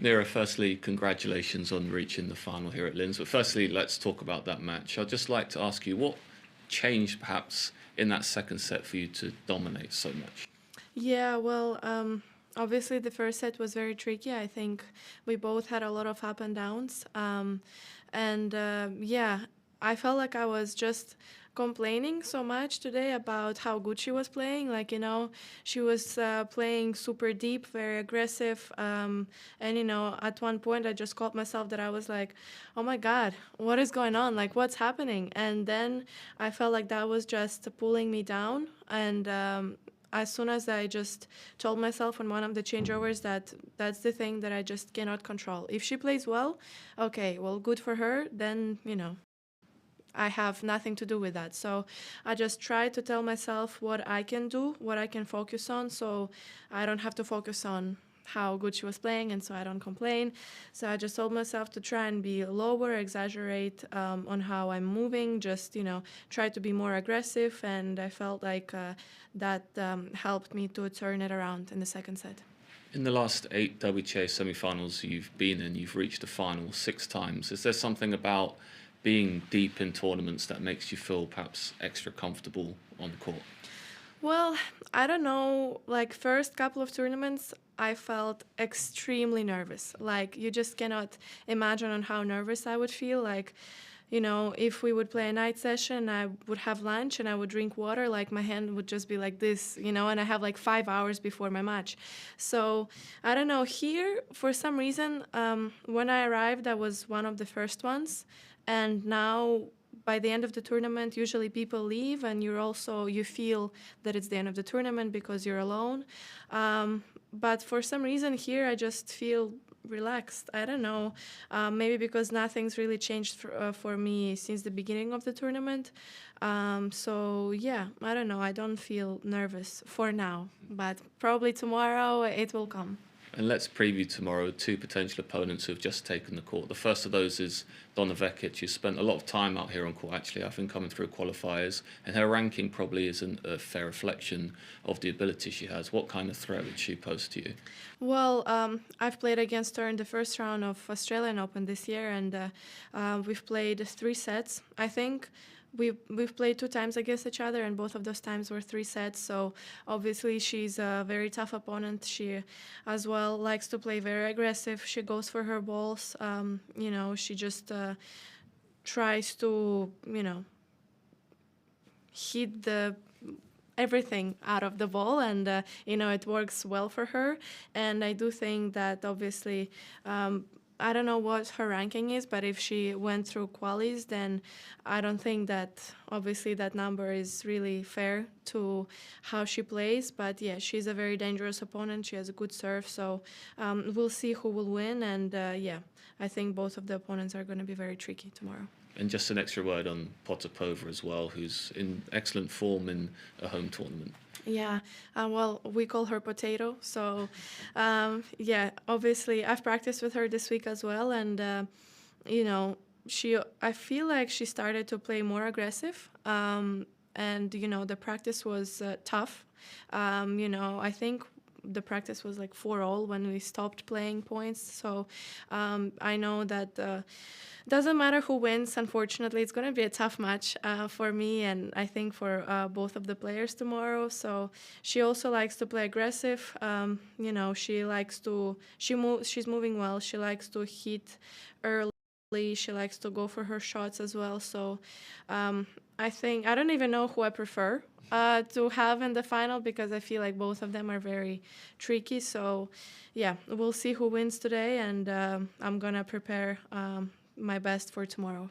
Mira, firstly, congratulations on reaching the final here at Linz. But firstly, let's talk about that match. I'd just like to ask you what changed perhaps in that second set for you to dominate so much? Yeah, well, obviously the first set was very tricky. I think we both had a lot of up and downs. Yeah, I felt like I was just complaining so much today about how good she was playing. Like, she was playing super deep, very aggressive. At one point I just caught myself that I was like, oh my God, what is going on? Like, what's happening? And then I felt like that was just pulling me down. And as soon as I just told myself on one of the changeovers that that's the thing that I just cannot control. If she plays well, okay, well, good for her, then, I have nothing to do with that. So I just try to tell myself what I can do, what I can focus on, so I don't have to focus on how good she was playing, and so I don't complain. So I just told myself to try and be lower, exaggerate on how I'm moving, just, try to be more aggressive, and I felt like that helped me to turn it around in the second set. In the last 8 WTA semi-finals you've been in, you've reached a final 6 times. Is there something about being deep in tournaments that makes you feel perhaps extra comfortable on the court? Well, I don't know. Like, first couple of tournaments, I felt extremely nervous. Like, you just cannot imagine on how nervous I would feel. Like, if we would play a night session, I would have lunch and I would drink water. Like, my hand would just be like this, and I have like 5 hours before my match. So I don't know. Here, for some reason, when I arrived, I was one of the first ones, and now by the end of the tournament, usually people leave, and you feel that it's the end of the tournament because you're alone. But for some reason here, I just feel relaxed. I don't know. Maybe because nothing's really changed for me since the beginning of the tournament. So yeah, I don't know. I don't feel nervous for now, but probably tomorrow it will come. And let's preview tomorrow 2 potential opponents who have just taken the court. The first of those is Donna Vekic, who spent a lot of time out here on court, actually, I think, coming through qualifiers. And her ranking probably isn't a fair reflection of the ability she has. What kind of threat would she pose to you? Well, I've played against her in the first round of Australian Open this year, and we've played 3 sets. I think we've played 2 times against each other, and both of those times were 3 sets. So obviously she's a very tough opponent. She as well likes to play very aggressive. She goes for her balls. She just tries to hit the everything out of the ball, and it works well for her. And I do think that obviously, I don't know what her ranking is, but if she went through qualies, then I don't think that obviously that number is really fair to how she plays. But yeah, she's a very dangerous opponent. She has a good serve, so we'll see who will win. And yeah, I think both of the opponents are going to be very tricky tomorrow. And just an extra word on Potapova as well, who's in excellent form in a home tournament. Yeah, well, we call her Potato. So, yeah, obviously, I've practiced with her this week as well, and you know, I feel like she started to play more aggressive, and the practice was tough. I think the practice was like 4-all when we stopped playing points. So I know that doesn't matter who wins. Unfortunately, it's going to be a tough match for me, and I think for both of the players tomorrow. So she also likes to play aggressive. She likes to she's moving well. She likes to hit early. She likes to go for her shots as well. So I don't even know who I prefer to have in the final, because I feel like both of them are very tricky. So yeah, we'll see who wins today, and I'm gonna prepare my best for tomorrow.